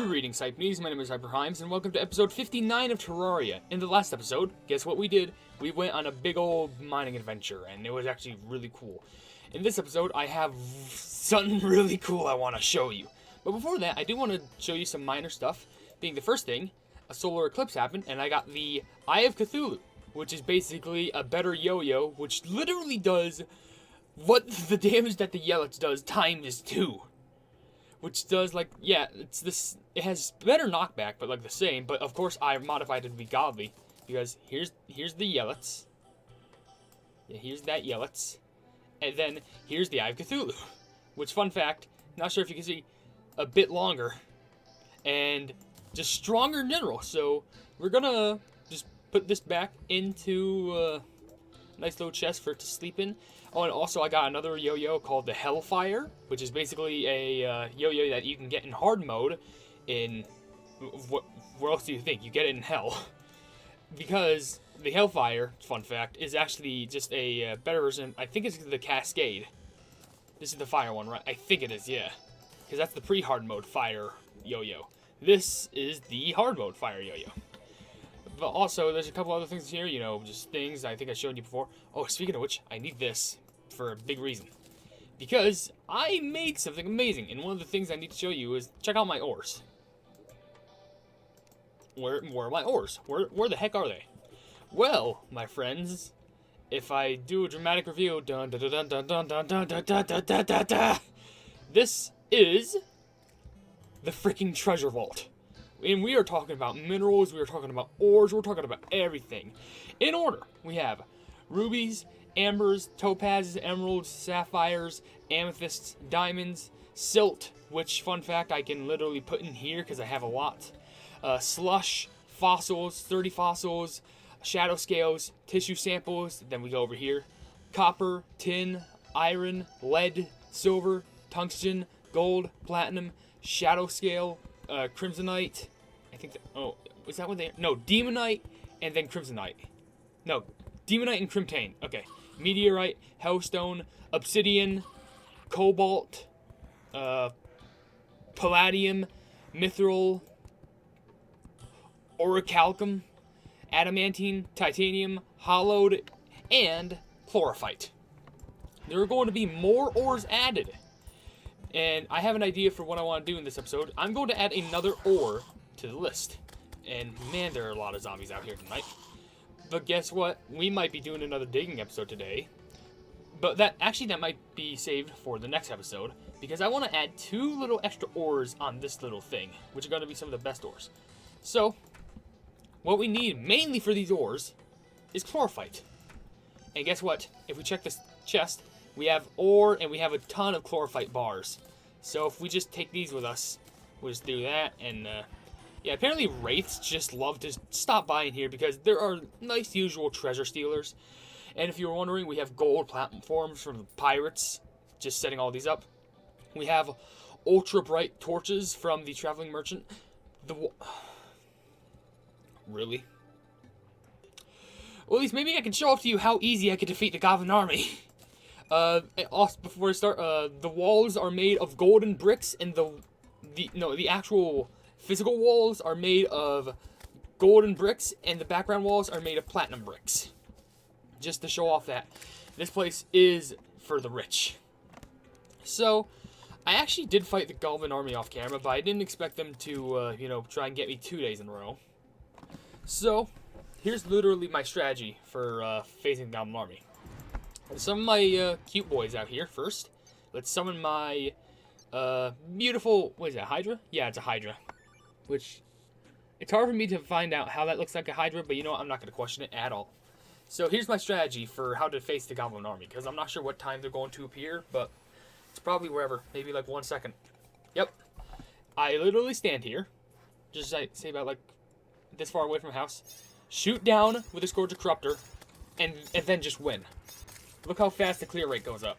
Greetings, Hypenese. My name is HyperHimes, and welcome to episode 59 of Terraria. In the last episode, guess what we did? We went on a big old mining adventure, and it was actually really cool. In this episode, I have something really cool I want to show you. But before that, I do want to show you some minor stuff. Being the first thing, a solar eclipse happened, and I got the Eye of Cthulhu, which is basically a better yo-yo, which literally does what the damage that the Yellets does times 2. Which does, like, yeah, it's this, it has better knockback, but like the same, but of course I modified it to be godly, because here's the Yellets. Yeah, here's that Yellets. And then here's the Eye of Cthulhu, which, fun fact, not sure if you can see, a bit longer, and just stronger in general, so we're gonna just put this back into a nice little chest for it to sleep in. Oh, and also I got another yo-yo called the Hellfire, which is basically a yo-yo that you can get in hard mode in... Where else do you think? You get it in Hell. Because the Hellfire, fun fact, is actually just a better version. I think it's the Cascade. This is the fire one, right? I think it is, yeah. Because that's the pre-hard mode fire yo-yo. This is the hard mode fire yo-yo. But also, there's a couple other things here, you know, just things I think I showed you before. Oh, speaking of which, I need this for a big reason. Because I made something amazing, and one of the things I need to show you is, check out my ores. Where are my ores? Where the heck are they? Well, my friends, if I do a dramatic reveal, dun dun dun dun dun dun dun dun dun dun dun dun dun, this is the freaking treasure vault. And we are talking about minerals, we are talking about ores, we're talking about everything. In order, we have rubies, ambers, topazes, emeralds, sapphires, amethysts, diamonds, silt, which, fun fact, I can literally put in here because I have a lot. Slush, fossils, 30 fossils, shadow scales, tissue samples, then we go over here. Copper, tin, iron, lead, silver, tungsten, gold, platinum, shadow scale, crimsonite, I think that, oh, is that what they, no, demonite, and then crimsonite. No, demonite and crimtane, okay. Meteorite, hellstone, obsidian, cobalt, palladium, mithril, orichalcum, adamantine, titanium, hollowed, and chlorophyte. There are going to be more ores added. And I have an idea for what I want to do in this episode. I'm going to add another ore to the list. And man, there are a lot of zombies out here tonight. But guess what? We might be doing another digging episode today. But that might be saved for the next episode. Because I want to add 2 little extra ores on this little thing. Which are going to be some of the best ores. So, what we need mainly for these ores is chlorophyte. And guess what? If we check this chest, we have ore, and we have a ton of chlorophyte bars. So if we just take these with us, we'll just do that. And, yeah, apparently wraiths just love to stop by in here because there are nice usual treasure stealers. And if you were wondering, we have gold platforms from the pirates, just setting all these up. We have ultra bright torches from the traveling merchant. Really? Well, at least maybe I can show off to you how easy I could defeat the Goblin Army. Also, before I start, the walls are made of golden bricks, and the actual physical walls are made of golden bricks, and the background walls are made of platinum bricks. Just to show off that this place is for the rich. So, I actually did fight the Goblin Army off camera, but I didn't expect them to, you know, try and get me 2 days in a row. So, here's literally my strategy for facing the Goblin Army. Some of my cute boys out here first. Let's summon my beautiful, what is that, Hydra? Yeah, it's a Hydra. Which, it's hard for me to find out how that looks like a Hydra, but you know what, I'm not going to question it at all. So here's my strategy for how to face the Goblin Army, because I'm not sure what time they're going to appear, but it's probably wherever, maybe like 1 second. Yep. I literally stand here, just say about like this far away from the house, shoot down with a Scourge of Corruptor, and then just win. Look how fast the clear rate goes up.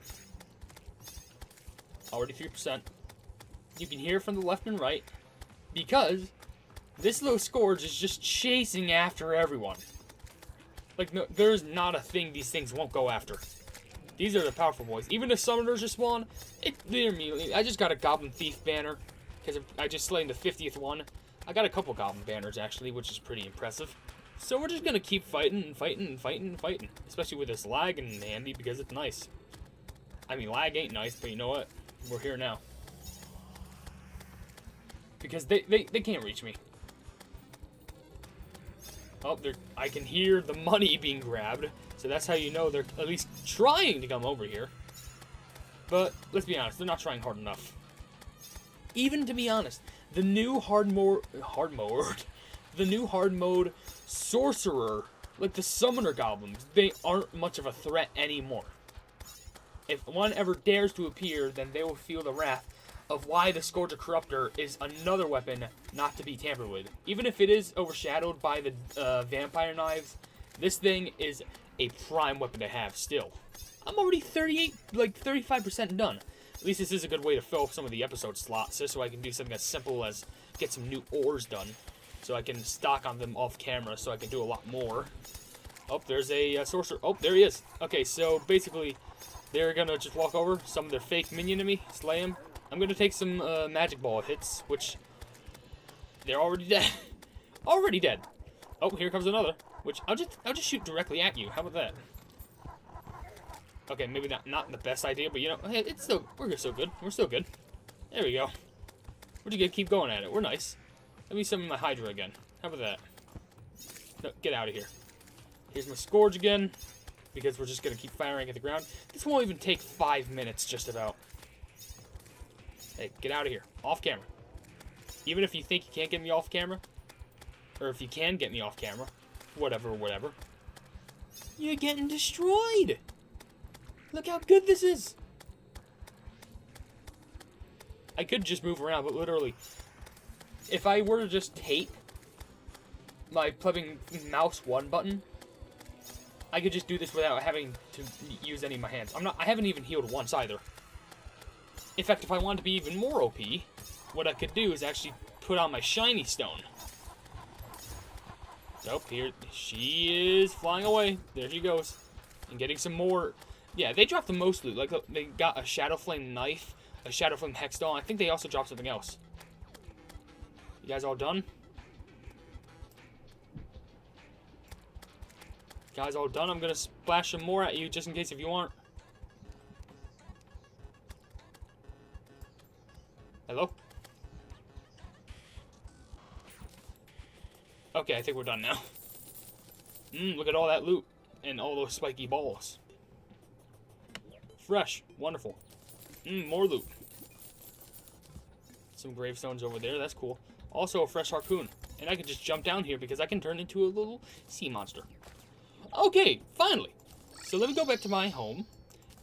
Already 3%. You can hear from the left and right, because this little Scourge is just chasing after everyone. Like, no, there's not a thing these things won't go after. These are the powerful boys. Even if summoners just spawn, they're immediately. I just got a Goblin Thief banner. because I just slain the 50th one. I got a couple goblin banners, actually, which is pretty impressive. So we're just going to keep fighting and fighting and fighting and fighting. Especially with this lag and handy, because it's nice. I mean, lag ain't nice, but you know what? We're here now. Because they can't reach me. Oh, I can hear the money being grabbed. So that's how you know they're at least trying to come over here. But let's be honest, they're not trying hard enough. Even to be honest, the new hard mode sorcerer, like the summoner goblins, they aren't much of a threat anymore. If one ever dares to appear, then they will feel the wrath of why the Scourge of Corruptor is another weapon not to be tampered with. Even if it is overshadowed by the vampire knives, this thing is a prime weapon to have still. I'm already 35% done. At least this is a good way to fill up some of the episode slots, just so I can do something as simple as get some new ores done. So I can stock on them off camera, so I can do a lot more. Oh, there's a sorcerer. Oh, there he is. Okay, so basically, they're gonna just walk over, summon their fake minion to me, slay him. I'm gonna take some magic ball hits, which they're already dead. Already dead. Oh, here comes another. Which I'll just shoot directly at you. How about that? Okay, maybe not the best idea, but you know, hey, we're still good. We're still good. There we go. We're just gonna keep going at it. We're nice. Let me summon my Hydra again. How about that? No, get out of here. Here's my Scourge again, because we're just gonna keep firing at the ground. This won't even take 5 minutes, just about. Hey, get out of here. Off camera. Even if you think you can't get me off camera, or if you can get me off camera, whatever, you're getting destroyed. Look how good this is. I could just move around, but literally, if I were to just tape my plugging mouse 1 button, I could just do this without having to use any of my hands. I haven't even healed once either. In fact, if I wanted to be even more OP, what I could do is actually put on my shiny stone. Oh, here she is flying away. There she goes. And getting some more. Yeah, they dropped the most loot. Like, they got a Shadow Flame knife, a Shadow Flame hex doll. I think they also dropped something else. You guys all done? Guys all done? I'm gonna splash some more at you just in case if you aren't. Hello? Okay, I think we're done now. Look at all that loot and all those spiky balls. Fresh. Wonderful. More loot. Some gravestones over there. That's cool. Also a fresh harpoon. And I can just jump down here because I can turn into a little sea monster. Okay, finally. So let me go back to my home.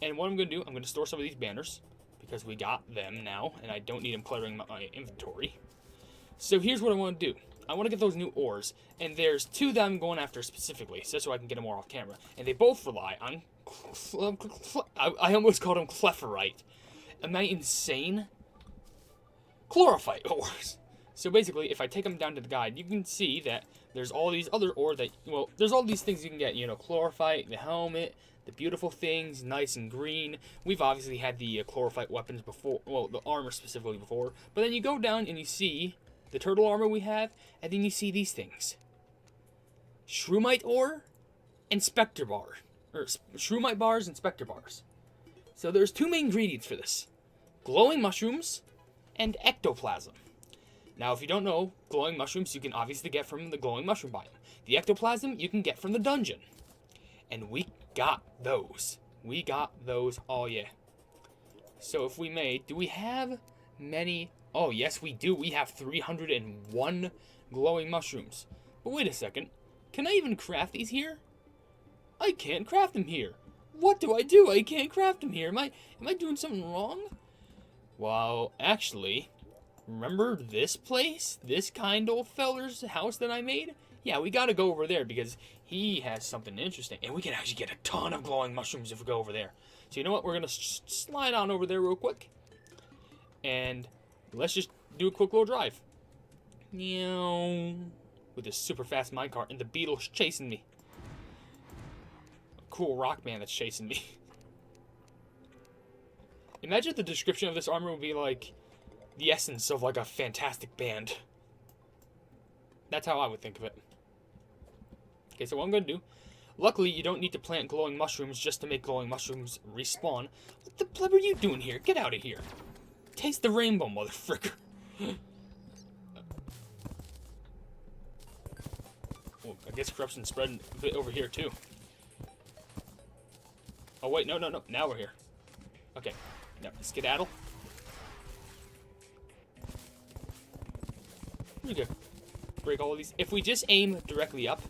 And what I'm going to do, I'm going to store some of these banners. Because we got them now. And I don't need them cluttering my inventory. So here's what I want to do. I want to get those new ores, and there's 2 that I'm going after specifically, so I can get them more off camera. And they both rely on, I almost called them clepharite. Am I insane? Chlorophyte ores. So basically, if I take them down to the guide, you can see that there's all these other ore that, well, there's all these things you can get, you know, chlorophyte, the helmet, the beautiful things, nice and green. We've obviously had the chlorophyte weapons before, well, the armor specifically before, but then you go down and you see the turtle armor we have, and then you see these things. Shroomite ore and specter bar. Or shroomite bars and specter bars. So there's 2 main ingredients for this. Glowing mushrooms and ectoplasm. Now if you don't know, glowing mushrooms you can obviously get from the glowing mushroom biome. The ectoplasm you can get from the dungeon. And we got those. We got those, oh yeah. So if we may, do we have many? Oh, yes, we do. We have 301 glowing mushrooms. But wait a second. Can I even craft these here? I can't craft them here. What do? I can't craft them here. Am I doing something wrong? Well, actually, remember this place? This kind old feller's house that I made? Yeah, we gotta go over there because he has something interesting. And we can actually get a ton of glowing mushrooms if we go over there. So you know what? We're gonna slide on over there real quick. And let's just do a quick little drive. Meow. With this super fast minecart and the beetle's chasing me. A cool rock man that's chasing me. Imagine the description of this armor would be like, the essence of, like, a fantastic band. That's how I would think of it. Okay, so what I'm going to do... Luckily, you don't need to plant glowing mushrooms just to make glowing mushrooms respawn. What the blub are you doing here? Get out of here. Taste the rainbow, motherfricker. Oh, I guess corruption's spreading a bit over here, too. Oh, wait, no. Now we're here. Okay, now skedaddle. Here we go. Break all of these. If we just aim directly up,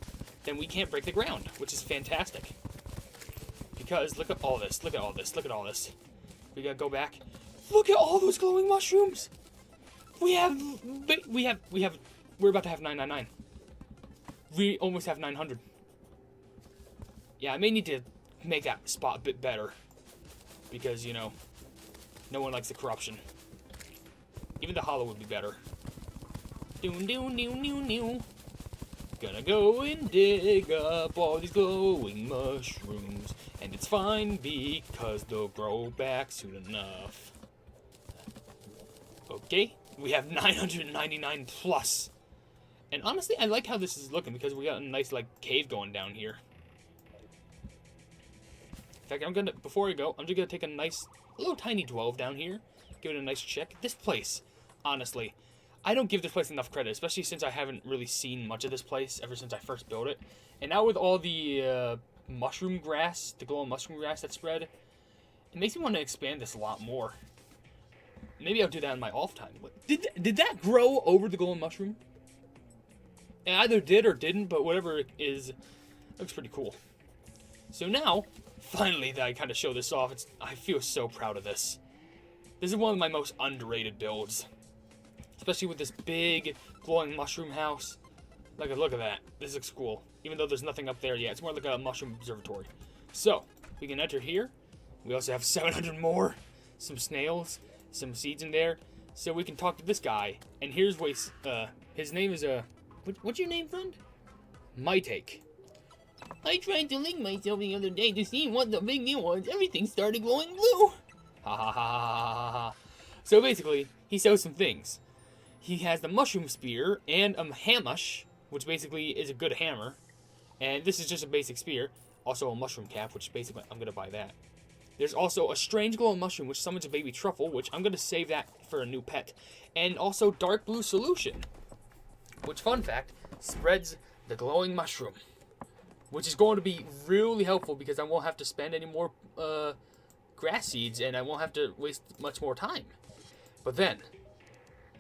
then we can't break the ground, which is fantastic. Because look at all this. Look at all this. Look at all this. We gotta go back. Look at all those glowing mushrooms. We're about to have 999. We almost have 900. Yeah, I may need to make that spot a bit better. Because, you know, no one likes the corruption. Even the hollow would be better. Gonna go and dig up all these glowing mushrooms. And it's fine because they'll grow back soon enough. Okay, we have 999 plus. And honestly, I like how this is looking because we got a nice, like, cave going down here. In fact, before I go, I'm just gonna take a nice, little tiny 12 down here. Give it a nice check. This place, honestly, I don't give this place enough credit, especially since I haven't really seen much of this place ever since I first built it. And now with all the mushroom grass, the glowing mushroom grass that's spread, it makes me want to expand this a lot more. Maybe I'll do that in my off time. Did that grow over the glowing mushroom? It either did or didn't, but whatever it is, it looks pretty cool. So now, finally, that I kind of show this off, I feel so proud of this. This is one of my most underrated builds. Especially with this big glowing mushroom house. Like, look at that. This looks cool. Even though there's nothing up there yet. It's more like a mushroom observatory. So, we can enter here. We also have 700 more. Some snails. Some seeds in there. So we can talk to this guy. And here's what his name is, what's your name, friend? My Take. I tried to link myself the other day to see what the big deal was. Everything started glowing blue. Ha ha ha ha ha. So basically, he sells some things. He has the mushroom spear and a hamash, which basically is a good hammer. And this is just a basic spear. Also a mushroom cap, which basically I'm going to buy that. There's also a strange glowing mushroom, which summons a baby truffle, which I'm going to save that for a new pet. And also dark blue solution, which, fun fact, spreads the glowing mushroom. Which is going to be really helpful because I won't have to spend any more grass seeds and I won't have to waste much more time. But then...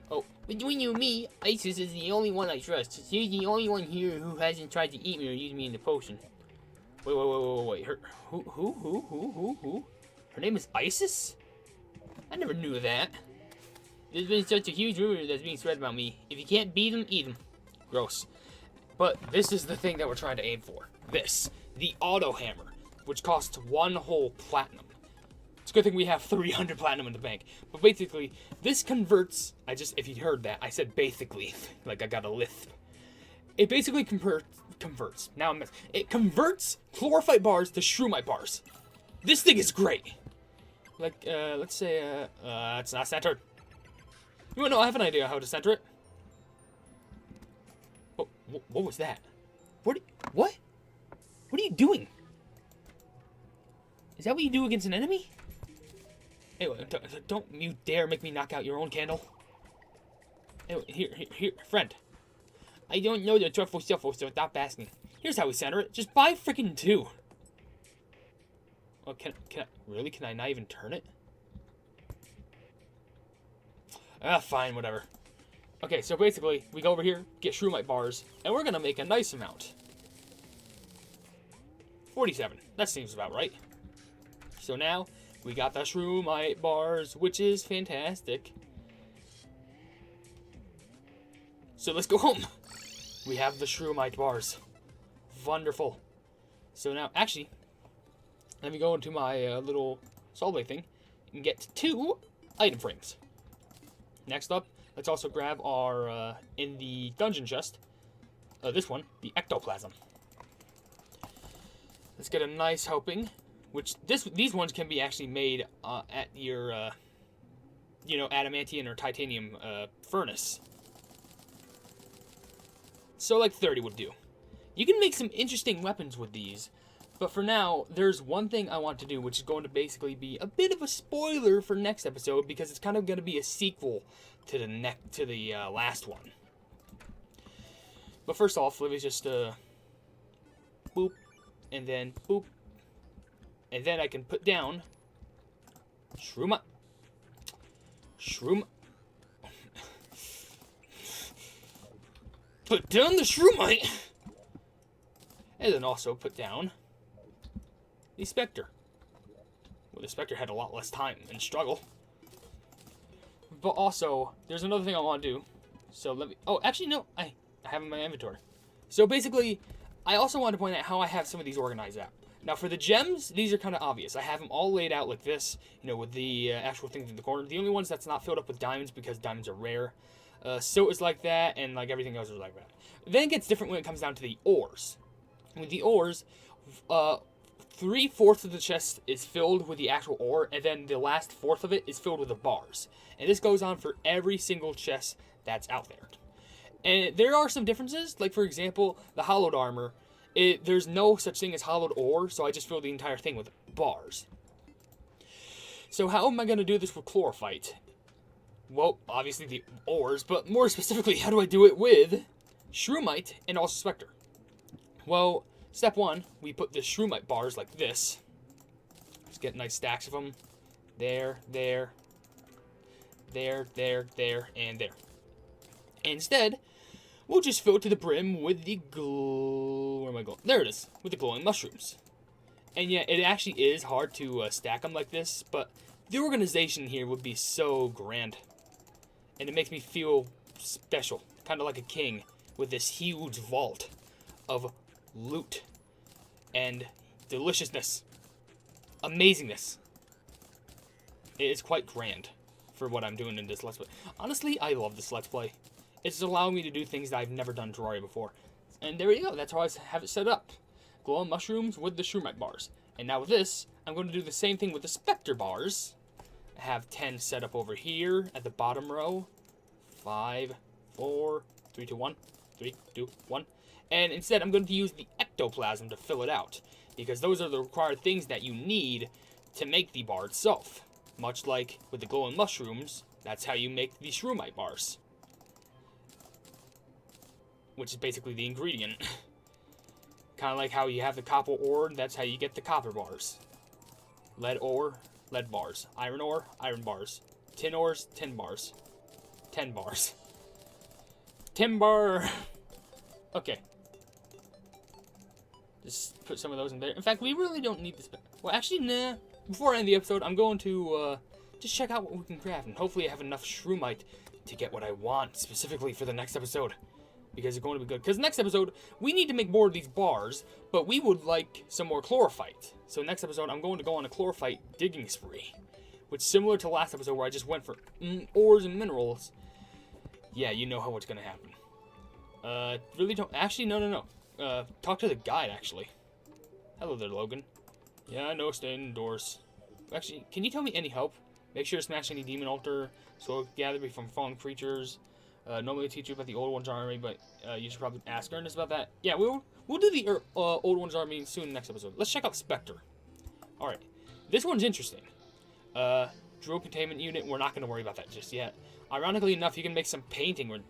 Oh, between you and me, Isis is the only one I trust. She's the only one here who hasn't tried to eat me or use me in the potion. Wait. Who? Her name is Isis? I never knew that. There's been such a huge rumor that's being spread about me. If you can't beat them, eat them. Gross. But this is the thing that we're trying to aim for. This. The auto hammer, which costs 1 whole platinum. It's a good thing we have 300 platinum in the bank. But basically, this converts... if you heard that, I said basically. Like I got a lisp. It basically converts. Now it converts chlorophyte bars to shroomite bars. This thing is great. Like, let's say, it's not centered. You wanna know, I have an idea how to center it. Oh, what was that? What? What are you doing? Is that what you do against an enemy? Anyway, don't you dare make me knock out your own candle. Anyway, here, friend. I don't know the truffle shuffle, so stop asking. Here's how we center it. Just buy freaking 2. Oh, really? Can I not even turn it? Ah, fine, whatever. Okay, so basically, we go over here, get shroomite bars, and we're gonna make a nice amount. 47. That seems about right. So now, we got the shroomite bars, which is fantastic. So let's go home. We have the shroomite bars. Wonderful. So now, actually, let me go into my little solid thing and get 2 item frames. Next up, let's also grab our, in the dungeon chest, this one, the ectoplasm. Let's get a nice helping, which these ones can be actually made at your adamantium or titanium furnace. So like 30 would do. You can make some interesting weapons with these, but for now, there's one thing I want to do, which is going to basically be a bit of a spoiler for next episode, because it's kind of going to be a sequel to the last one. But first off, let me just boop, and then boop, and then I can put down shroom. Put down the shroomite, and then also put down the Spectre. Well, the Spectre had a lot less time and struggle. But also, there's another thing I want to do. So let me... Oh, actually, no. I have in my inventory. So basically, I also want to point out how I have some of these organized out. Now, for the gems, these are kind of obvious. I have them all laid out like this, with the actual things in the corner. The only ones that's not filled up with diamonds, because diamonds are rare. So is like that, and like everything else is like that. Then it gets different when it comes down to the ores. With the ores, 3/4 of the chest is filled with the actual ore, and then the last fourth of it is filled with the bars. And this goes on for every single chest that's out there. And there are some differences, like for example, the hollowed armor. There's no such thing as hollowed ore, so I just fill the entire thing with bars. So how am I going to do this with chlorophyte? Well, obviously the ores, but more specifically, how do I do it with shroomite and also Spectre? Well, step one, we put the shroomite bars like this. Just get nice stacks of them. There, there, there, there, there, and there. Instead, we'll just fill it to the brim with the where am I going? There it is, with the glowing mushrooms. And yeah, it actually is hard to stack them like this, but the organization here would be so grand. And it makes me feel special, kind of like a king, with this huge vault of loot and deliciousness, amazingness. It is quite grand for what I'm doing in this Let's Play. Honestly, I love this Let's Play. It's allowing me to do things that I've never done in Terraria before. And there we go, that's how I have it set up. Glowing mushrooms with the shroomite bars. And now with this, I'm going to do the same thing with the Spectre bars. I have 10 set up over here at the bottom row. 5, 4, 3, 2, 1. 3, 2, 1. And instead, I'm going to use the ectoplasm to fill it out, because those are the required things that you need to make the bar itself. Much like with the glowing mushrooms, that's how you make the shroomite bars, which is basically the ingredient. Kind of like how you have the copper ore, that's how you get the copper bars. Lead ore, lead bars. Iron ore, iron bars. Tin ores, tin bars. 10 bars. Timber! Okay. Just put some of those in there. In fact, we really don't need this. Well, actually, nah. Before I end the episode, I'm going to just check out what we can craft. And hopefully I have enough shroomite to get what I want, specifically for the next episode. Because it's going to be good. Because next episode, we need to make more of these bars, but we would like some more chlorophyte. So next episode, I'm going to go on a chlorophyte digging spree. Which is similar to last episode where I just went for ores and minerals. Yeah, you know how it's going to happen. Really don't... Actually, no. Talk to the guide, actually. Hello there, Logan. Yeah, I know, stay indoors. Actually, can you tell me any help? Make sure to smash any demon altar, so gather me from fallen creatures. Normally teach you about the Old One's Army, but you should probably ask Ernest about that. Yeah, we'll do the Old One's Army soon next episode. Let's check out Spectre. Alright, this one's interesting. Drill containment unit, we're not going to worry about that just yet. Ironically enough, you can make some painting,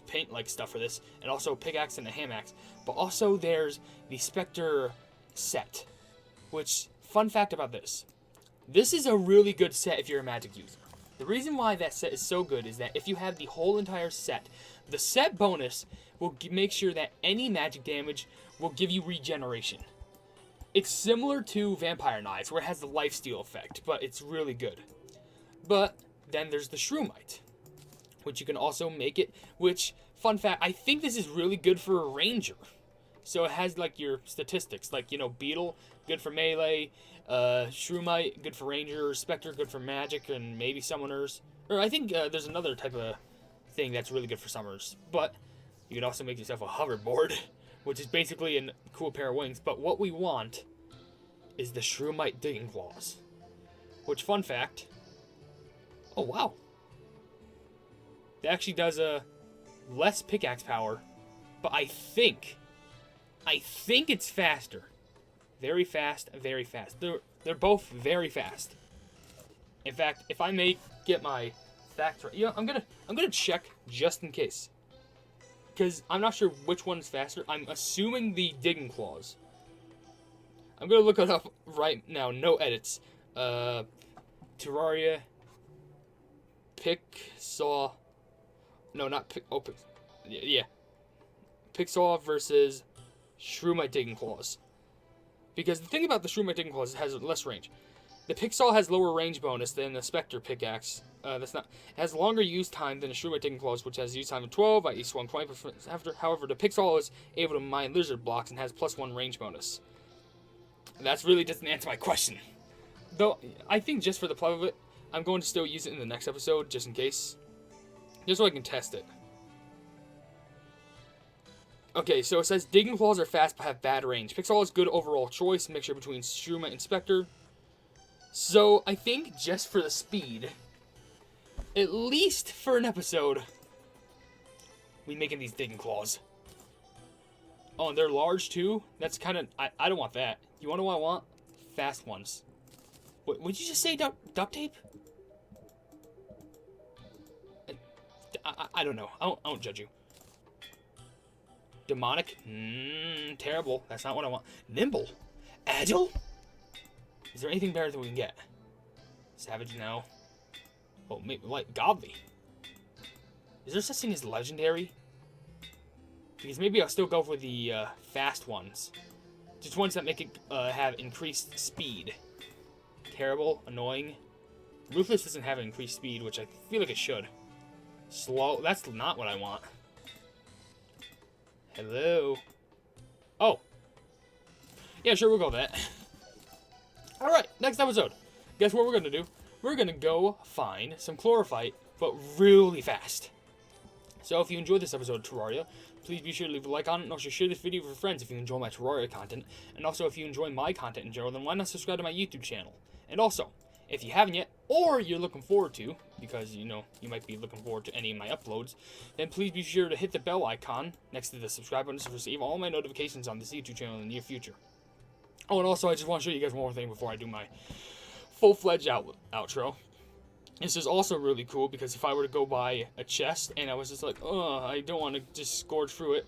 paint-like stuff for this, and also a pickaxe and a ham axe. But also there's the Spectre set, which, fun fact about this. This is a really good set if you're a magic user. The reason why that set is so good is that if you have the whole entire set, the set bonus will make sure that any magic damage will give you regeneration. It's similar to Vampire Knives, where it has the lifesteal effect, but it's really good. But then there's the Shroomite, which you can also make it, which, fun fact, I think this is really good for a ranger. So it has, like, your statistics, like, Beetle, good for melee, Shroomite, good for ranger, Spectre, good for magic, and maybe summoners. Or I think there's another type of thing that's really good for summoners. But you can also make yourself a hoverboard, which is basically a cool pair of wings. But what we want is the Shroomite digging claws. Which, fun fact... Oh, wow. that actually does a less pickaxe power, but I think it's faster. Very fast, very fast. They're both very fast. In fact, if I may get my facts right, I'm gonna check just in case, because I'm not sure which one's faster. I'm assuming the digging claws. I'm gonna look it up right now. No edits. Terraria. Picksaw. No, not pick. Oh, yeah. Picksaw versus Shroomite digging claws. Because the thing about the Shroomite digging claws, it has less range. The Picksaw has lower range bonus than the Spectre pickaxe. It has longer use time than the Shroomite digging claws, which has use time of 12. I swung 20% after. However, the Picksaw is able to mine lizard blocks and has +1 range bonus. That really doesn't answer my question. Though, I think just for the plug of it, I'm going to still use it in the next episode, just in case. Just so I can test it. Okay, so it says digging claws are fast but have bad range. Picksaw is good overall choice, mixture between Shroomite and Spectre. So, I think just for the speed, at least for an episode, we making these digging claws. Oh, and they're large too? That's kind of... I don't want that. You want to know what I want? Fast ones. What would you just say, duct tape? I don't know. I don't judge you. Demonic? Terrible. That's not what I want. Nimble? Agile? Is there anything better that we can get? Savage? No. Oh, maybe like Godly. Is there such thing as legendary? Because maybe I'll still go for the fast ones. Just ones that make it have increased speed. Terrible, annoying. Ruthless doesn't have increased speed, which I feel like it should. Slow, that's not what I want. Hello. Oh. Yeah, sure, we'll go with that. Alright, next episode. Guess what we're gonna do? We're gonna go find some chlorophyte, but really fast. So if you enjoyed this episode of Terraria, please be sure to leave a like on it, and also share this video with your friends if you enjoy my Terraria content. And also, if you enjoy my content in general, then why not subscribe to my YouTube channel? And also, if you haven't yet, or you're looking forward to, because, you know, you might be looking forward to any of my uploads, then please be sure to hit the bell icon next to the subscribe button to receive all my notifications on this YouTube channel in the near future. Oh, and also, I just want to show you guys one more thing before I do my full-fledged outro. This is also really cool, because if I were to go buy a chest, and I was just like, oh, I don't want to just scourge through it,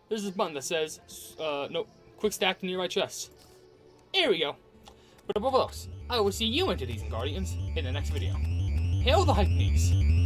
there's this button that says, no, quick stack to nearby chests. There we go. But above all else, I will see you, Entities and Guardians, in the next video. Hail the Hypenese!